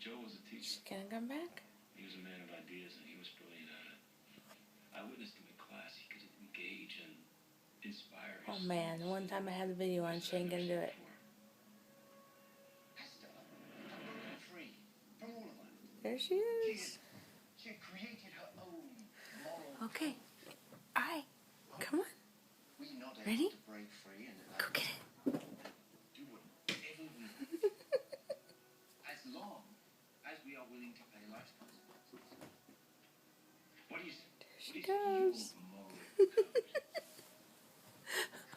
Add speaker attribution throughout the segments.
Speaker 1: Joe was a teacher.
Speaker 2: She's gonna come back?
Speaker 1: He was a man of ideas, and he was brilliant at it. I witnessed him in class. He could engage and inspire.
Speaker 2: Oh man, the one time I had the video on, she ain't gonna do it. There she is.
Speaker 3: She created her own moral.
Speaker 2: Okay. Alright. Come on.
Speaker 3: We not able
Speaker 2: Ready?
Speaker 3: to break free and
Speaker 2: Go get it.
Speaker 3: do whatever we want. As long as we are willing to pay life's consequences. What do you say?
Speaker 2: There she
Speaker 3: What is
Speaker 2: goes.
Speaker 3: your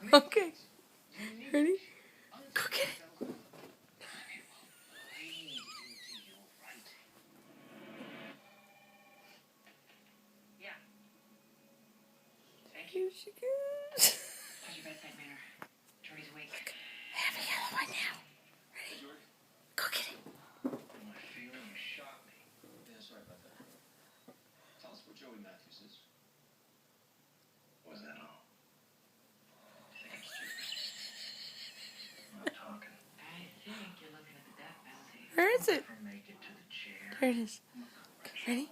Speaker 3: moral
Speaker 2: Okay. Ready? Go get it. Here she goes.
Speaker 4: How's your bedside manner? Jordy's awake.
Speaker 2: I have a yellow one now. Ready? Go get it.
Speaker 3: My feeling you shot me. Yeah, sorry about that. Tell us what Joey Matthews is. Was that all? I think I'm stupid. I'm not talking.
Speaker 4: I think you're looking at the death penalty.
Speaker 2: Where is it?
Speaker 3: Make it to the chair.
Speaker 2: There it is. Okay, ready?